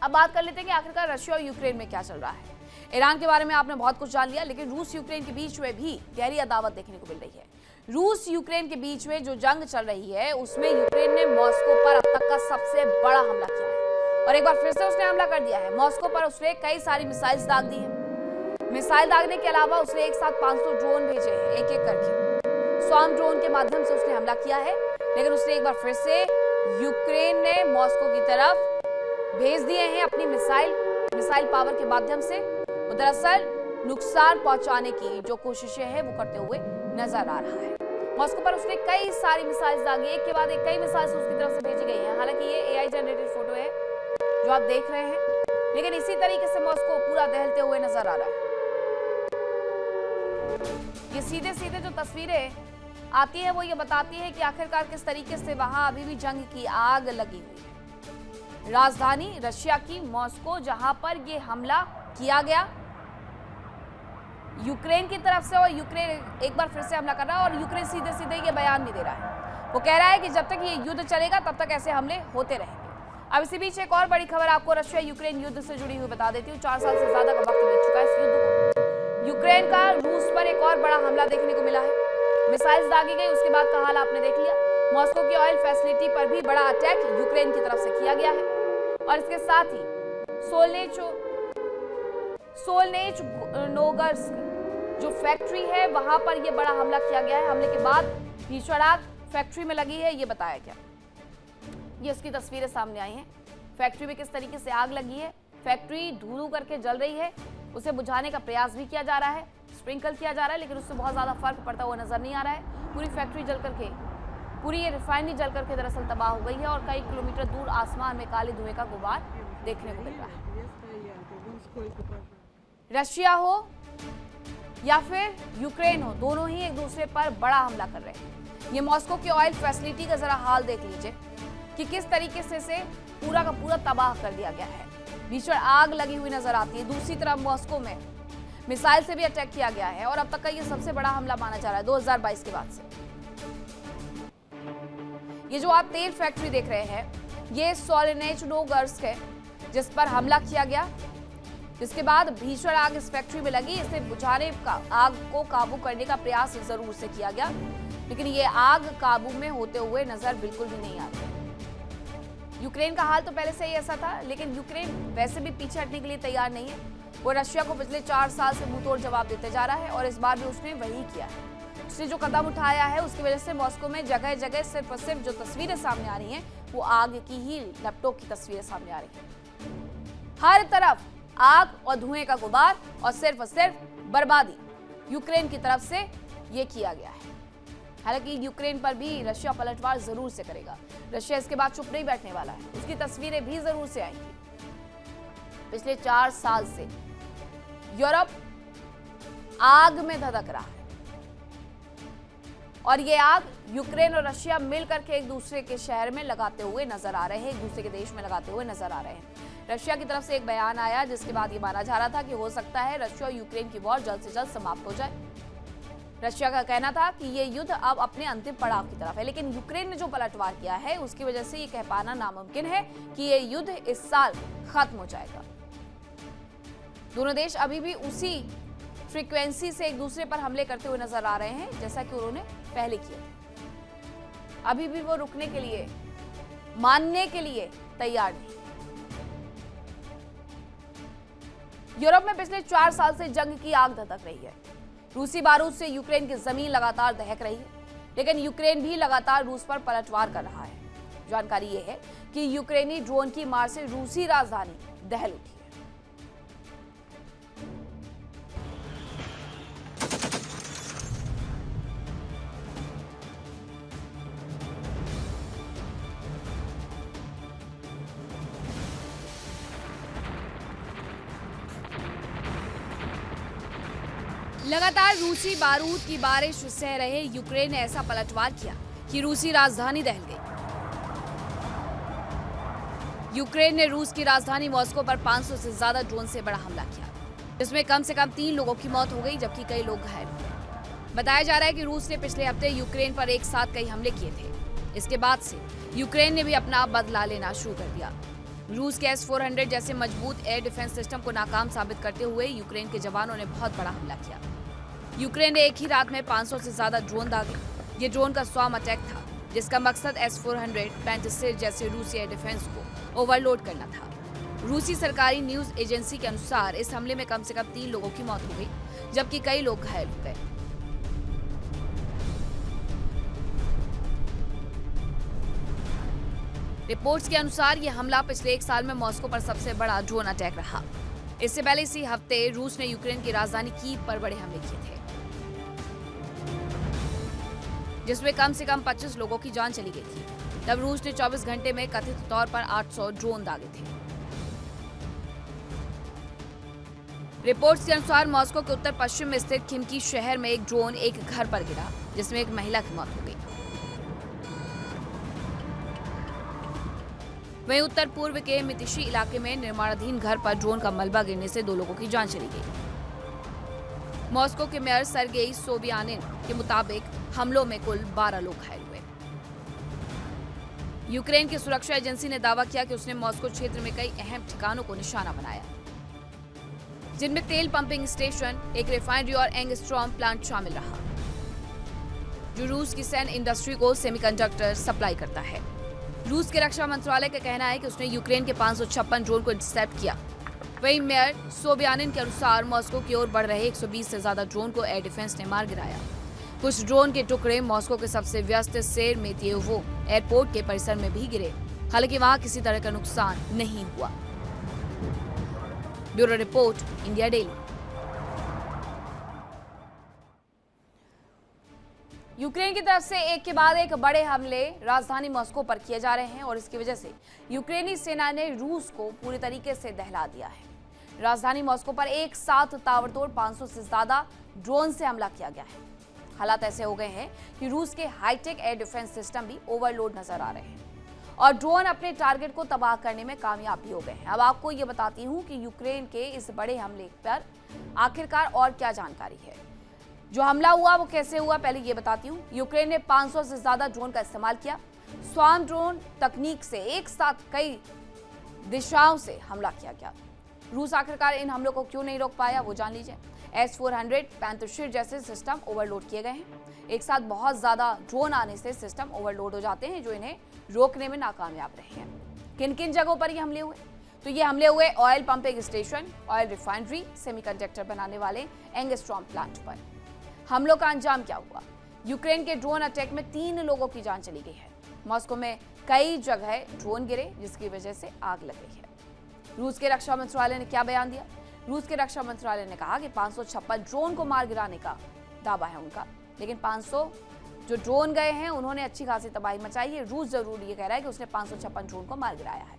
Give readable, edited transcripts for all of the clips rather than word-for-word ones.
अब बात कर लेते हैं कि आखिरकार रशिया और यूक्रेन में क्या चल रहा है। ईरान के बारे में आपने बहुत कुछ जान लिया, लेकिन रूस यूक्रेन के बीच में भी गहरी अदावत देखने को मिल रही है। रूस यूक्रेन के बीच में जो जंग चल रही है उसमें यूक्रेन ने मॉस्को पर अब तक का सबसे बड़ा हमला किया है और एक बार फिर से उसने हमला कर दिया है। मॉस्को पर उसने कई सारी मिसाइल्स दाग दी है। मिसाइल दागने के अलावा उसने एक साथ 500 ड्रोन भेजे हैं, एक एक करके। स्वार्म ड्रोन के माध्यम से उसने हमला किया है, लेकिन उसने एक बार फिर से यूक्रेन ने मॉस्को की तरफ भेज दिए हैं अपनी मिसाइल पावर के माध्यम से। वो दरअसल नुकसान पहुंचाने की जो कोशिशें हैं वो करते हुए नजर आ रहा है। मॉस्को पर उसने कई सारी मिसाइल्स दागी, एक के बाद एक कई मिसाइल्स उसकी तरफ से भेजी गई हैं। हालांकि ये एआई जनरेटेड फोटो है जो आप देख रहे हैं, लेकिन इसी तरीके से मॉस्को पूरा दहलते हुए नजर आ रहा है। ये सीधे सीधे जो तस्वीरें आती है वो ये बताती है कि आखिरकार किस तरीके से वहां अभी भी जंग की आग लगी हुई है। राजधानी रशिया की मॉस्को, जहां पर ये हमला किया गया यूक्रेन की तरफ से, और यूक्रेन एक बार फिर से हमला कर रहा है और यूक्रेन सीधे सीधे ये बयान भी दे रहा है। वो कह रहा है कि जब तक ये युद्ध चलेगा तब तक ऐसे हमले होते रहेंगे। अब इसी बीच एक और बड़ी खबर आपको रशिया यूक्रेन युद्ध से जुड़ी हुई बता देती हूँ। 4 साल से ज्यादा का वक्त बीत चुका है इस युद्ध को। यूक्रेन का रूस पर एक और बड़ा हमला देखने को मिला है। मिसाइल्स दागी गई, उसके बाद का हाल आपने देख लिया। मॉस्को की ऑयल फैसिलिटी पर भी बड़ा अटैक यूक्रेन की तरफ से किया गया है और इसके साथ ही सोलनेचनोगर्स्क जो फैक्ट्री है वहां पर यह बड़ा हमला किया गया है। हमले के बाद भीषण आग फैक्ट्री में लगी है, ये बताया गया। ये उसकी तस्वीरें सामने आई हैं। फैक्ट्री में किस तरीके से आग लगी है, फैक्ट्री धू करके जल रही है। उसे बुझाने का प्रयास भी किया जा रहा है, स्प्रिंकल किया जा रहा है, लेकिन उससे बहुत ज्यादा फर्क पड़ता हुआ नजर नहीं आ रहा है। पूरी फैक्ट्री जल करके, पूरी ये रिफाइनरी जल करके दरअसल तबाह हो गई है और कई किलोमीटर दूर आसमान में काले धुएं का गुबार देखने को मिल रहा है। रशिया हो या फिर यूक्रेन हो, दोनों ही एक दूसरे पर बड़ा हमला कर रहे हैं। ये मॉस्को की ऑयल फैसिलिटी का जरा हाल देख लीजिए कि किस तरीके से पूरा का पूरा तबाह कर दिया गया है। भीषण आग लगी हुई नजर आती है। दूसरी तरफ मॉस्को में मिसाइल से भी अटैक किया गया है और अब तक का ये सबसे बड़ा हमला माना जा रहा है 2022 के बाद से। ये जो आप तेल फैक्ट्री देख रहे हैं, ये सोलनेचनोगर्स्क है जिस पर हमला किया गया, जिसके बाद भीषण आग इस फैक्ट्री में लगी। इसे बुझाने का, आग को काबू करने का प्रयास जरूर से किया गया, लेकिन ये आग काबू में होते हुए नजर बिल्कुल भी नहीं आती। यूक्रेन का हाल तो पहले से ही ऐसा था, लेकिन यूक्रेन वैसे भी पीछे हटने के लिए तैयार नहीं है। वो रशिया को पिछले 4 साल से मुंहतोड़ जवाब देते जा रहा है और इस बार भी उसने वही किया है। उसने जो कदम उठाया है उसकी वजह से मॉस्को में जगह जगह सिर्फ और सिर्फ जो तस्वीरें सामने आ रही हैं वो आग की ही लपटों की तस्वीरें सामने आ रही हैं। हर तरफ आग और धुएं का गुबार और सिर्फ बर्बादी यूक्रेन की तरफ से ये किया गया है। हालांकि यूक्रेन पर भी रशिया पलटवार जरूर से करेगा। रशिया इसके बाद चुप नहीं बैठने वाला है, उसकी तस्वीरें भी जरूर से आएंगी। पिछले 4 साल से यूरोप आग में धधक रहा है और ये आग यूक्रेन और रशिया मिलकर के एक दूसरे के शहर में लगाते हुए नजर आ रहे हैं, एक दूसरे के देश में लगाते हुए नजर आ रहे हैं। रशिया की तरफ से एक बयान आया जिसके बाद ये माना जा रहा था कि हो सकता है रशिया और यूक्रेन की वॉर जल्द से जल्द समाप्त हो जाए। रशिया का कहना था कि ये युद्ध अब अपने अंतिम पड़ाव की तरफ है, लेकिन यूक्रेन ने जो पलटवार किया है उसकी वजह से ये कह पाना नामुमकिन है कि ये युद्ध इस साल खत्म हो जाएगा। दोनों देश अभी भी उसी फ्रीक्वेंसी से एक दूसरे पर हमले करते हुए नजर आ रहे हैं जैसा कि उन्होंने पहले किया। अभी भी वो रुकने के लिए, मानने के लिए तैयार नहीं। यूरोप में पिछले 4 साल से जंग की आग धधक रही है। रूसी बारूद से यूक्रेन की जमीन लगातार दहक रही है, लेकिन यूक्रेन भी लगातार रूस पर पलटवार कर रहा है। जानकारी यह है कि यूक्रेनी ड्रोन की मार से रूसी राजधानी दहल उठी है। लगातार रूसी बारूद की बारिश सह रहे यूक्रेन ने ऐसा पलटवार किया कि रूसी राजधानी दहल गई। यूक्रेन ने रूस की राजधानी मॉस्को पर 500 से ज्यादा ड्रोन से बड़ा हमला किया, जिसमें कम से कम 3 लोगों की मौत हो गई जबकि कई लोग घायल हुए। बताया जा रहा है कि रूस ने पिछले हफ्ते यूक्रेन पर एक साथ कई हमले किए थे। इसके बाद से यूक्रेन ने भी अपना बदला लेना शुरू कर दिया। रूस के S-400 जैसे मजबूत एयर डिफेंस सिस्टम को नाकाम साबित करते हुए यूक्रेन के जवानों ने बहुत बड़ा हमला किया। यूक्रेन ने एक ही रात में 500 से ज्यादा ड्रोन दागे। ये ड्रोन का स्वाम अटैक था, जिसका मकसद S-400 पेंटासिर जैसे रूसी एयर डिफेंस को ओवरलोड करना था। रूसी सरकारी न्यूज एजेंसी के अनुसार इस हमले में कम से कम 3 लोगों की मौत हो गई, जबकि कई लोग घायल हो गए। रिपोर्ट्स के अनुसार यह हमला पिछले 1 साल में मॉस्को पर सबसे बड़ा ड्रोन अटैक रहा। इससे पहले इसी हफ्ते रूस ने यूक्रेन की राजधानी कीव पर बड़े हमले किए थे, जिसमें कम से कम 25 लोगों की जान चली गई थी। तब रूस ने 24 घंटे में कथित तौर पर 800 ड्रोन दागे थे। रिपोर्ट्स के अनुसार मॉस्को के उत्तर पश्चिम में स्थित खिमकी शहर में एक ड्रोन एक घर पर गिरा, जिसमें एक महिला की मौत हो गई। वहीं उत्तर पूर्व के मितिशी इलाके में निर्माणाधीन घर पर ड्रोन का मलबा गिरने से 2 लोगों की जान चली गई। मॉस्को के मेयर सर्गेई सोबियानिन के मुताबिक हमलों में कुल 12 लोग घायल हुए। यूक्रेन की सुरक्षा एजेंसी ने दावा किया कि उसने मॉस्को क्षेत्र में कई अहम ठिकानों को निशाना बनाया, जिनमें तेल पंपिंग स्टेशन, एक रिफाइनरी और एंगस्ट्रॉम प्लांट शामिल रहा, जो रूस की सैन्य इंडस्ट्री को सेमीकंडक्टर सप्लाई करता है। रूस के रक्षा मंत्रालय का कहना है कि उसने यूक्रेन के 556 ड्रोन को इंटरसेप्ट किया। वहीं मेयर सोबियानिन के अनुसार मॉस्को की ओर बढ़ रहे 120 से ज्यादा ड्रोन को एयर डिफेंस ने मार गिराया। कुछ ड्रोन के टुकड़े मॉस्को के सबसे व्यस्त शेरेमेतियोवो एयरपोर्ट के परिसर में भी गिरे, हालांकि वहां किसी तरह का नुकसान नहीं हुआ। Bureau report, India daily. Ukraine की तरफ से एक के बाद एक बड़े हमले राजधानी मॉस्को पर किए जा रहे हैं और इसकी वजह से यूक्रेनी सेना ने रूस को पूरी तरीके से दहला दिया है। राजधानी मॉस्को पर एक साथ ताबड़तोड़ 500 से ज्यादा ड्रोन से हमला किया गया है। हालात ऐसे हो गए हैं कि रूस के हाईटेक एयर डिफेंस सिस्टम भी ओवरलोड नजर आ रहे हैं और ड्रोन अपने टारगेट को तबाह करने में कामयाब भी हो गए हैं। अब आपको ये बताती हूँ कि यूक्रेन के इस बड़े हमले पर आखिरकार और क्या जानकारी है। जो हमला हुआ वो कैसे हुआ, पहले ये बताती हूँ। यूक्रेन ने 500 से ज्यादा ड्रोन का इस्तेमाल किया। स्वार्म ड्रोन तकनीक से एक साथ कई दिशाओं से हमला किया गया। रूस आखिरकार इन हमलों को क्यों नहीं रोक पाया, वो जान लीजिए। S-400 पेंटासिर जैसे सिस्टम ओवरलोड किए गए हैं। एक साथ बहुत ज्यादा ड्रोन आने से सिस्टम ओवरलोड हो जाते हैं, जो इन्हें रोकने में नाकामयाब रहे हैं। किन किन जगहों पर ये हमले हुए, तो ये हमले हुए oil pumping station, oil refinery, semiconductor बनाने वाले एंगस्ट्रॉम प्लांट पर। हमलों का अंजाम क्या हुआ? यूक्रेन के ड्रोन अटैक में 3 लोगों की जान चली गई है। मॉस्को में कई जगह ड्रोन गिरे, जिसकी वजह से आग लग गई है। रूस के रक्षा मंत्रालय ने क्या बयान दिया? रूस के रक्षा मंत्रालय ने कहा कि 556 ड्रोन को मार गिराने का दावा है उनका, लेकिन 500 जो ड्रोन गए हैं उन्होंने अच्छी खासी तबाही मचाई है। रूस जरूर ये कह रहा है कि उसने 556 ड्रोन को मार गिराया है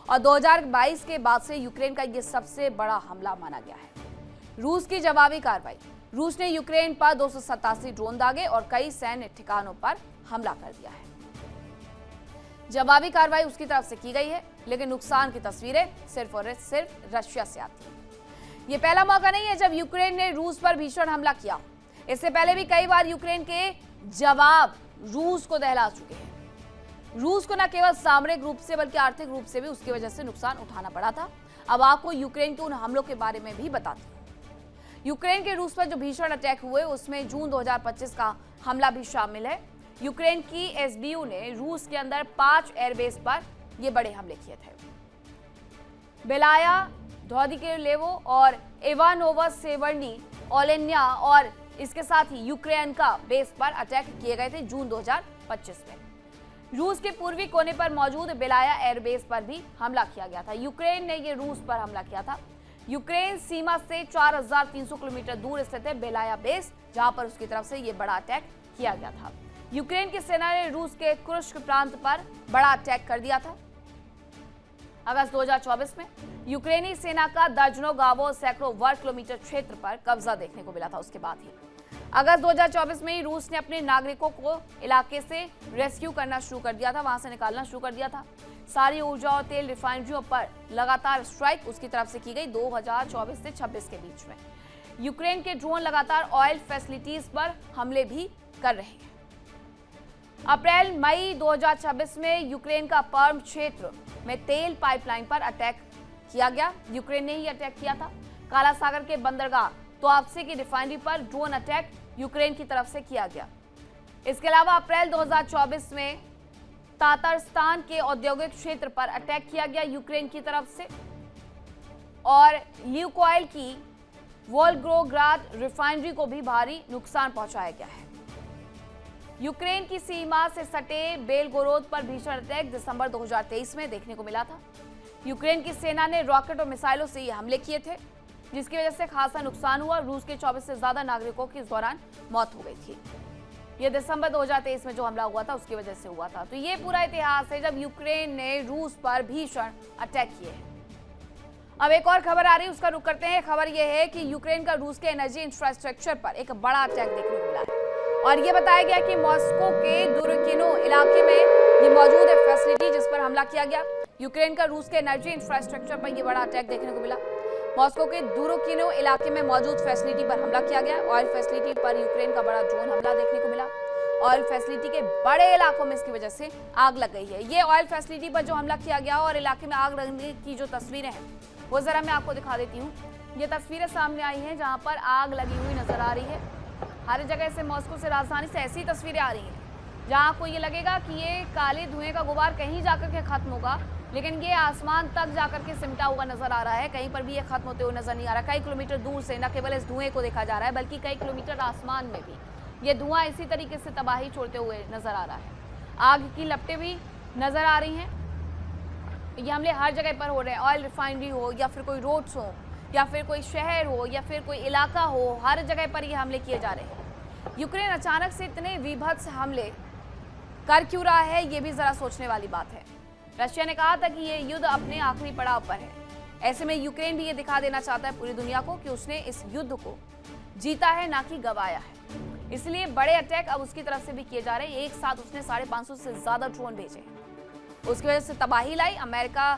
और 2022 के बाद से यूक्रेन का ये सबसे बड़ा हमला माना गया है। रूस की जवाबी कार्रवाई। रूस ने यूक्रेन पर 287 ड्रोन दागे और कई सैन्य ठिकानों पर हमला कर दिया है। जवाबी कार्रवाई उसकी तरफ से की गई है, लेकिन नुकसान की तस्वीरें सिर्फ और सिर्फ रशिया से आती हैं। ये पहला मौका नहीं है जब यूक्रेन ने रूस पर भीषण हमला किया। इससे पहले भी कई बार यूक्रेन के जवाब रूस को दहला चुके हैं। रूस को न केवल सामरिक रूप से बल्कि आर्थिक रूप से भी उसकी वजह से नुकसान उठाना पड़ा था। अब आपको यूक्रेन के उन हमलों के बारे में भी बताती हूँ। यूक्रेन के रूस पर जो भीषण अटैक हुए उसमें जून 2025 का हमला भी शामिल है। यूक्रेन की एसबीयू ने रूस के अंदर 5 एयरबेस पर ये बड़े हमले किए थे। बेलाया, धौदिकेलेवो और इवानोवा सेवर्नी, ओलेन्या और इसके साथ ही यूक्रेन का बेस पर अटैक किए गए थे जून 2025 में। रूस के पूर्वी कोने पर मौजूद बेलाया एयरबेस पर भी हमला किया गया था। यूक्रेन ने ये रूस पर हमला किया था। यूक्रेन सीमा से 4300 किलोमीटर दूर स्थित है बेलाया बेस, जहां पर उसकी तरफ से ये बड़ा अटैक किया गया था। यूक्रेन की सेना ने रूस के कुर्स्क प्रांत पर बड़ा अटैक कर दिया था। अगस्त 2024 में यूक्रेनी सेना का दर्जनों गांवों, सैकड़ों वर्ग किलोमीटर क्षेत्र पर कब्जा देखने को मिला था। उसके बाद ही अगस्त 2024 में ही रूस ने अपने नागरिकों को इलाके से रेस्क्यू करना शुरू कर दिया था, वहां से निकालना शुरू कर दिया था। सारी ऊर्जा और तेल रिफाइनरियों पर लगातार स्ट्राइक उसकी तरफ से की गई 2024 से 26 के बीच में। यूक्रेन के ड्रोन लगातार ऑयल फैसिलिटीज पर हमले भी कर रहे हैं। अप्रैल मई 2026 में यूक्रेन का पर्म क्षेत्र में तेल पाइपलाइन पर अटैक किया गया। यूक्रेन ने ही अटैक किया था। काला सागर के बंदरगाह तुआप्से की रिफाइनरी पर ड्रोन अटैक यूक्रेन की तरफ से किया गया। इसके अलावा अप्रैल 2024 में तातारस्तान के औद्योगिक क्षेत्र पर अटैक किया गया यूक्रेन की तरफ से, और ल्यूकोइल की वोल्गोग्राद रिफाइनरी को भी भारी नुकसान पहुंचाया गया है। यूक्रेन की सीमा से सटे बेलगोरोद पर भीषण अटैक दिसंबर 2023 में देखने को मिला था। यूक्रेन की सेना ने रॉकेट और मिसाइलों से ये हमले किए थे, जिसकी वजह से खासा नुकसान हुआ। रूस के 24 से ज्यादा नागरिकों की इस दौरान मौत हो गई थी। ये दिसंबर 2023 में जो हमला हुआ था उसकी वजह से हुआ था। तो ये पूरा इतिहास है जब यूक्रेन ने रूस पर भीषण अटैक किए हैं। अब एक और खबर आ रही है, उसका रुख करते हैं। खबर यह है कि यूक्रेन का रूस के एनर्जी इंफ्रास्ट्रक्चर पर एक बड़ा अटैक देखने को मिला है, और यह बताया गया कि मॉस्को के दुरकिनो इलाके में ये मौजूद है फैसिलिटी जिस पर हमला किया गया। यूक्रेन का रूस के एनर्जी इंफ्रास्ट्रक्चर पर यह बड़ा अटैक देखने को मिला। मॉस्को के दुरकिनो इलाके में मौजूद फैसिलिटी पर हमला किया गया। ऑयल फैसिलिटी पर यूक्रेन का बड़ा ड्रोन हमला देखने को मिला। ऑयल फैसिलिटी के बड़े इलाकों में इसकी वजह से आग लग गई है। ये ऑयल फैसिलिटी पर जो हमला किया गया और इलाके में आग लगने की जो तस्वीरें हैं वो जरा मैं आपको दिखा देती हूँ। ये तस्वीरें सामने आई हैं जहाँ पर आग लगी हुई नजर आ रही है। हर जगह से, मॉस्को से, राजधानी से ऐसी तस्वीरें आ रही हैं जहाँ आपको ये लगेगा कि ये काले धुएं का गुबार कहीं जाकर के खत्म होगा, लेकिन ये आसमान तक जाकर के सिमटा हुआ नजर आ रहा है। कहीं पर भी ये खत्म होते हुए नजर नहीं आ रहा। कई किलोमीटर दूर से न केवल इस धुएं को देखा जा रहा है बल्कि कई किलोमीटर आसमान में भी ये धुआं इसी तरीके से तबाही छोड़ते हुए नजर आ रहा है। आग की लपटें भी नजर आ रही हैं। ये हमले हर जगह पर हो रहे हैं। ऑयल रिफाइनरी हो या फिर कोई रोड्स हो या फिर कोई शहर हो या फिर कोई इलाका हो, हर जगह पर ये हमले किए जा रहे हैं। यूक्रेन अचानक से इतने विभत्स हमले कर क्यों रहा है, ये भी जरा सोचने वाली बात है। रशिया ने कहा था कि ये युद्ध अपने आखिरी पड़ाव पर है। ऐसे में यूक्रेन भी ये दिखा देना चाहता है पूरी दुनिया को कि उसने इस युद्ध को जीता है, ना कि गवाया है। इसलिए बड़े अटैक अब उसकी तरफ से भी किए जा रहे हैं। एक साथ उसने 550 से ज्यादा ड्रोन भेजे, उसकी वजह से तबाही लाई। अमेरिका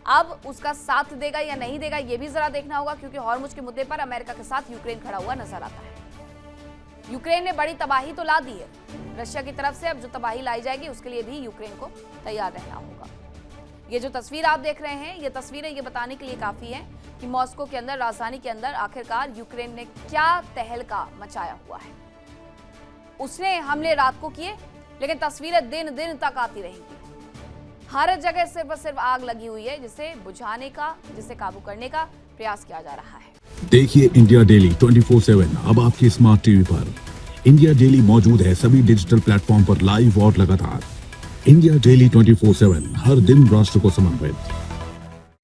अब उसका साथ देगा या नहीं देगा ये भी जरा देखना होगा, क्योंकि हॉर्मुज के मुद्दे पर अमेरिका के साथ यूक्रेन खड़ा हुआ नजर आता है। यूक्रेन ने बड़ी तबाही तो ला दी है रशिया की तरफ से, अब जो तबाही लाई जाएगी उसके लिए भी यूक्रेन को तैयार रहना होगा। ये जो तस्वीर आप देख रहे हैं, ये तस्वीरें ये बताने के लिए काफी हैं कि मॉस्को के अंदर, राजधानी के अंदर आखिरकार यूक्रेन ने क्या तहलका मचाया हुआ है। उसने हमले रात को किए, लेकिन तस्वीरें दिन दिन तक आती रहेंगी। हर जगह सिर्फ और सिर्फ आग लगी हुई है, जिसे बुझाने का, जिसे काबू करने का प्रयास किया जा रहा है। देखिए इंडिया डेली 24/7 अब आपके स्मार्ट टीवी पर। इंडिया डेली मौजूद है सभी डिजिटल प्लेटफॉर्म पर लाइव और लगातार। इंडिया डेली 24/7 हर दिन राष्ट्र को समर्पित।